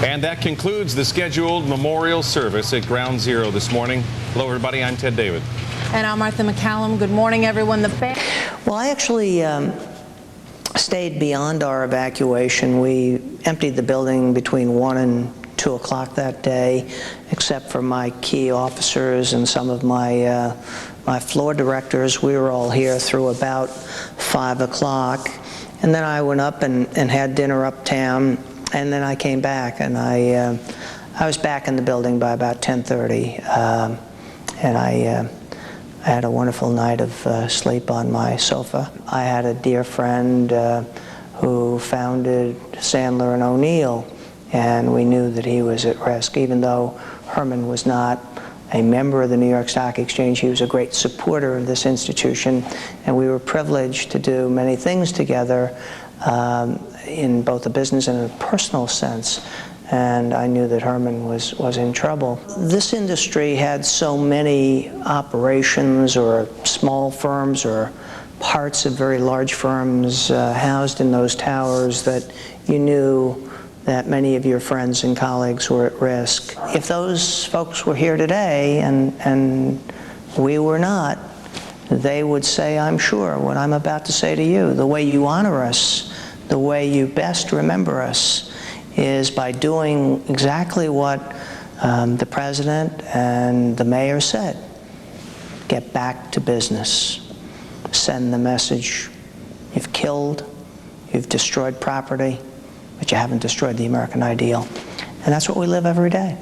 And that concludes the scheduled memorial service at Ground Zero this morning. Hello, everybody. I'm Ted David. And I'm Martha McCallum. Good morning, everyone. Well, I actually stayed beyond our evacuation. We emptied the building between 1 and 2 o'clock that day, except for my key officers and some of my floor directors. We were all here through about 5 o'clock. And then I went up and had dinner uptown, and then I came back, and I was back in the building by about 10:30, and I had a wonderful night of sleep on my sofa. I had a dear friend who founded Sandler and O'Neill, and we knew that he was at risk. Even though Herman was not a member of the New York Stock Exchange, he was a great supporter of this institution, and we were privileged to do many things together in both a business and a personal sense. And I knew that Herman was in trouble. This industry had so many operations or small firms or parts of very large firms housed in those towers that you knew that many of your friends and colleagues were at risk. If those folks were here today and we were not, they would say, I'm sure, what I'm about to say to you. The way you honor us, the way you best remember us, is by doing exactly what the president and the mayor said. Get back to business. Send the message. You've killed, you've destroyed property, but you haven't destroyed the American ideal. And that's what we live every day.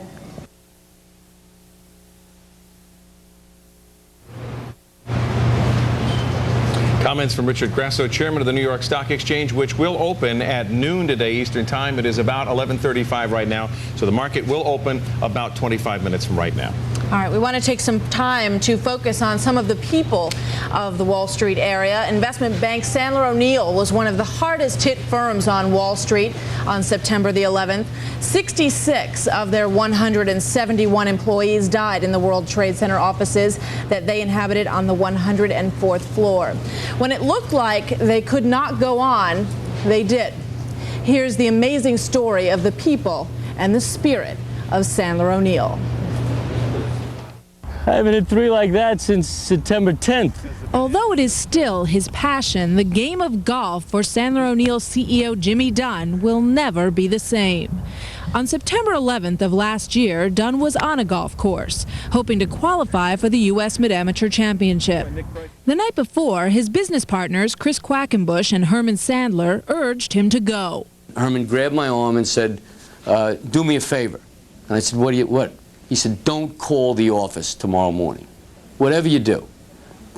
Comments from Richard Grasso, chairman of the New York Stock Exchange, which will open at noon today Eastern Time. It is about 11:35 right now, so the market will open about 25 minutes from right now. All right, we want to take some time to focus on some of the people of the Wall Street area. Investment bank Sandler O'Neill was one of the hardest hit firms on Wall Street on September the 11th. 66 of their 171 employees died in the World Trade Center offices that they inhabited on the 104th floor. When it looked like they could not go on, they did. Here's the amazing story of the people and the spirit of Sandler O'Neill. I haven't hit three like that since September 10th. Although it is still his passion, the game of golf for Sandler O'Neill CEO Jimmy Dunn will never be the same. On September 11th of last year, Dunn was on a golf course, hoping to qualify for the U.S. Mid-Amateur Championship. The night before, his business partners, Chris Quackenbush and Herman Sandler, urged him to go. Herman grabbed my arm and said, do me a favor. And I said, what? He said, don't call the office tomorrow morning. Whatever you do,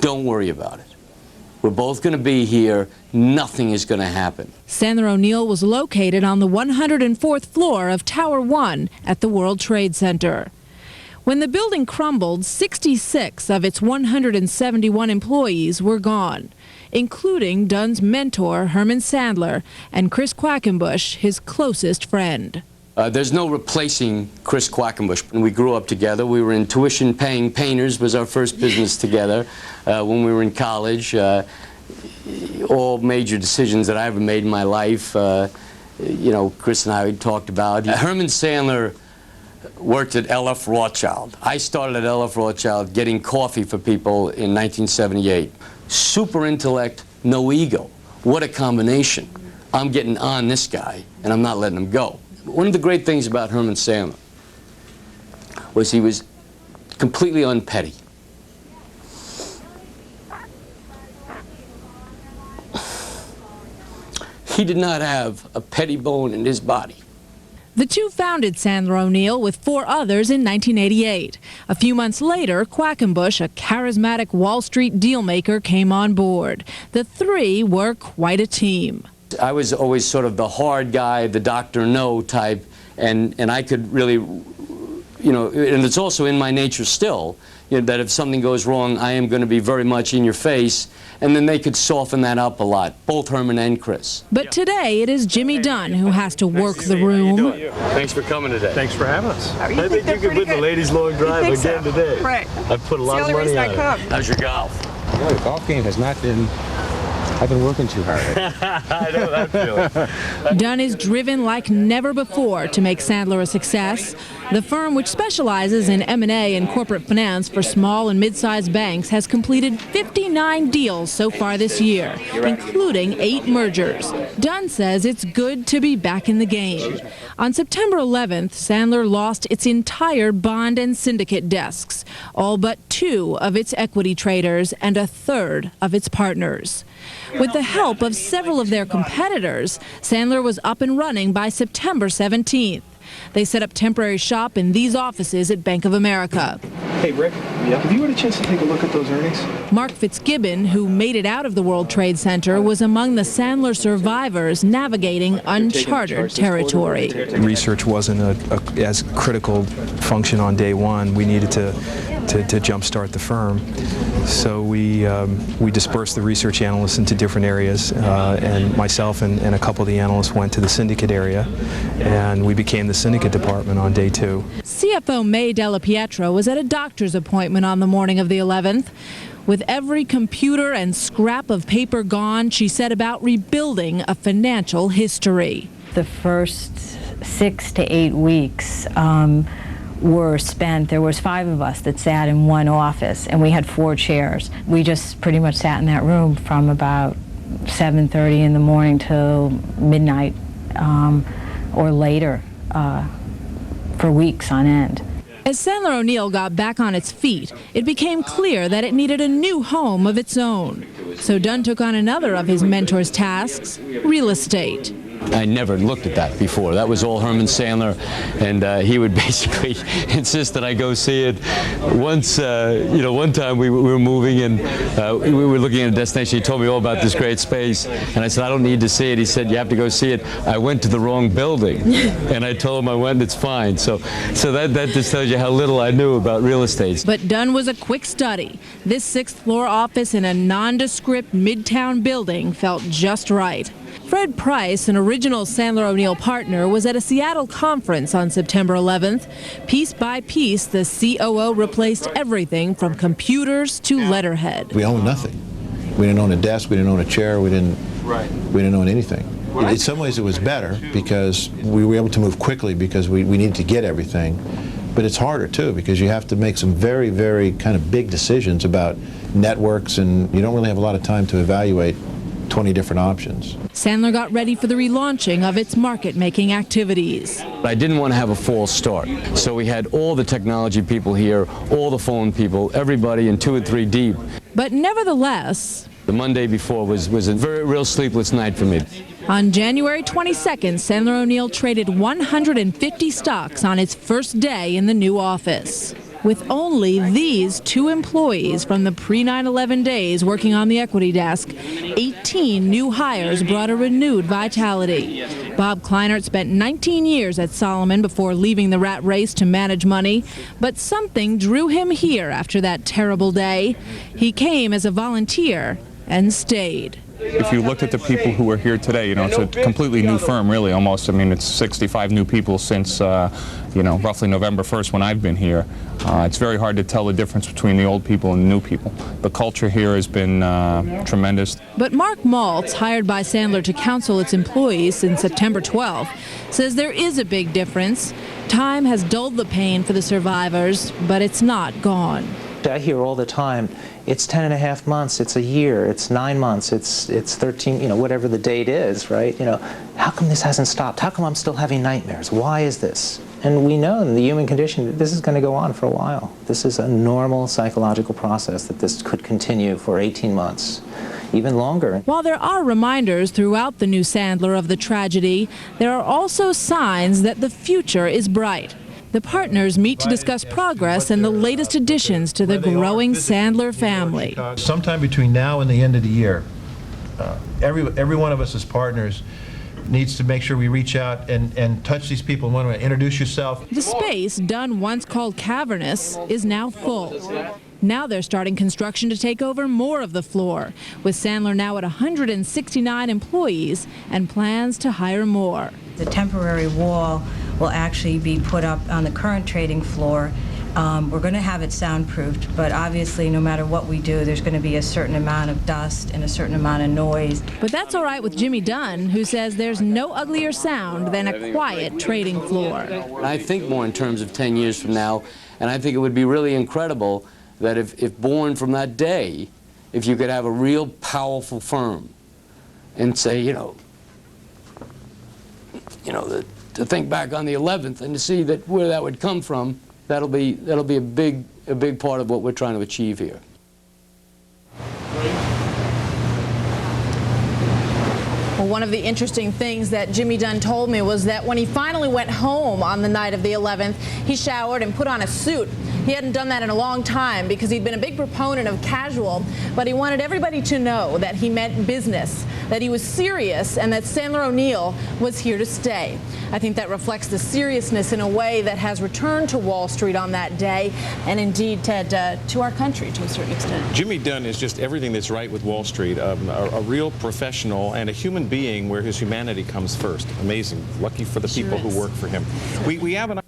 don't worry about it. We're both going to be here. Nothing is going to happen. Sandler O'Neill was located on the 104th floor of Tower 1 at the World Trade Center. When the building crumbled, 66 of its 171 employees were gone, including Dunn's mentor, Herman Sandler, and Chris Quackenbush, his closest friend. There's no replacing Chris Quackenbush. When we grew up together, we were in tuition-paying painters, was our first business together. When we were in college, all major decisions that I ever made in my life, you know, Chris and I talked about. Herman Sandler worked at L.F. Rothschild. I started at L.F. Rothschild getting coffee for people in 1978. Super intellect, no ego. What a combination. I'm getting on this guy, and I'm not letting him go. One of the great things about Herman Sandler was he was completely unpetty. He did not have a petty bone in his body. The two founded Sandler O'Neill with 4 others in 1988. A few months later, Quackenbush, a charismatic Wall Street dealmaker, came on board. The three were quite a team. I was always sort of the hard guy, the Dr. No type, and I could really, you know, and it's also in my nature still, you know, that if something goes wrong, I am going to be very much in your face, and then they could soften that up a lot, both Herman and Chris. But today it is Jimmy Dunn who has to work the room. Thanks for coming today. Thanks for having us. I think you could win the ladies' long drive again today. Right. I put a lot of money on it. How's your golf? The golf game has not been I've been working too hard. I know that feeling. Dunn is driven like never before to make Sandler a success. The firm, which specializes in M&A and corporate finance for small and mid-sized banks, has completed 59 deals so far this year, including 8 mergers. Dunn says it's good to be back in the game. On September 11th, Sandler lost its entire bond and syndicate desks, all but 2 of its equity traders and a third of its partners. With the help of several of their competitors, Sandler was up and running by September 17th. They set up temporary shop in these offices at Bank of America. Hey, Rick, have you had a chance to take a look at those earnings? Mark Fitzgibbon, who made it out of the World Trade Center, was among the Sandler survivors navigating uncharted territory. Research wasn't as critical function on day one. We needed to jumpstart the firm. So we dispersed the research analysts into different areas, and myself and a couple of the analysts went to the syndicate area, and we became the syndicate department on day 2. CFO May Della Pietro was at a doctor's appointment on the morning of the 11th. With every computer and scrap of paper gone, she set about rebuilding a financial history. The first 6 to 8 weeks were spent, there was 5 of us that sat in one office, and we had 4 chairs. We just pretty much sat in that room from about 7:30 in the morning till midnight or later for weeks on end. As Sandler O'Neill got back on its feet, it became clear that it needed a new home of its own. So Dunn took on another of his mentor's tasks, real estate. I never looked at that before. That was all Herman Sandler, and he would basically insist that I go see it. Once, one time we were moving and we were looking at a destination. He told me all about this great space, and I said, I don't need to see it. He said, you have to go see it. I went to the wrong building, and I told him I went, and it's fine. So that just tells you how little I knew about real estate. But Dunn was a quick study. This 6th floor office in a nondescript midtown building felt just right. Fred Price, an original Sandler O'Neill partner, was at a Seattle conference on September 11th. Piece by piece, the COO replaced everything from computers to letterhead. We owned nothing. We didn't own a desk, we didn't own a chair, we didn't own anything. In some ways it was better because we were able to move quickly because we needed to get everything. But it's harder too because you have to make some very, very kind of big decisions about networks, and you don't really have a lot of time to evaluate 20 different options. Sandler got ready for the relaunching of its market-making activities. I didn't want to have a false start, so we had all the technology people here, all the phone people, everybody in 2 or 3 deep. But nevertheless, the Monday before was a very real sleepless night for me. on January 22nd, Sandler O'Neill traded 150 stocks on its first day in the new office. With only these 2 employees from the pre-9/11 days working on the equity desk, 18 new hires brought a renewed vitality. Bob Kleinert spent 19 years at Solomon before leaving the rat race to manage money, but something drew him here after that terrible day. He came as a volunteer and stayed. If you look at the people who are here today, it's a completely new firm, really, almost. I mean, it's 65 new people since, roughly November 1st when I've been here. It's very hard to tell the difference between the old people and the new people. The culture here has been tremendous. But Mark Maltz, hired by Sandler to counsel its employees since September 12th, says there is a big difference. Time has dulled the pain for the survivors, but it's not gone. I hear all the time, it's 10.5 months, it's a year, it's 9 months, it's 13, whatever the date is, right? How come this hasn't stopped? How come I'm still having nightmares? Why is this? And we know in the human condition that this is going to go on for a while. This is a normal psychological process that this could continue for 18 months, even longer. While there are reminders throughout the new Sandler of the tragedy, there are also signs that the future is bright. The partners meet to discuss progress and the latest additions to the growing Sandler family. Sometime between now and the end of the year, every one of us as partners needs to make sure we reach out and touch these people in one way. Introduce yourself. The space, Dunn once called cavernous, is now full. Now they're starting construction to take over more of the floor, with Sandler now at 169 employees and plans to hire more. The temporary wall will actually be put up on the current trading floor, We're going to have it soundproofed, but obviously no matter what we do, there's going to be a certain amount of dust and a certain amount of noise. But that's all right with Jimmy Dunn, who says there's no uglier sound than a quiet trading floor. I think more in terms of 10 years from now, and I think it would be really incredible that if born from that day, if you could have a real powerful firm and say, to think back on the 11th and to see that where that would come from, that'll be a big part of what we're trying to achieve here. Well, one of the interesting things that Jimmy Dunn told me was that when he finally went home on the night of the 11th, he showered and put on a suit. He hadn't done that in a long time because he'd been a big proponent of casual, but he wanted everybody to know that he meant business, that he was serious, and that Sandler O'Neill was here to stay. I think that reflects the seriousness in a way that has returned to Wall Street on that day, and indeed, Ted, to our country to a certain extent. Jimmy Dunn is just everything that's right with Wall Street, a real professional and a human being where his humanity comes first. Amazing. Lucky for the people who work for him. We have an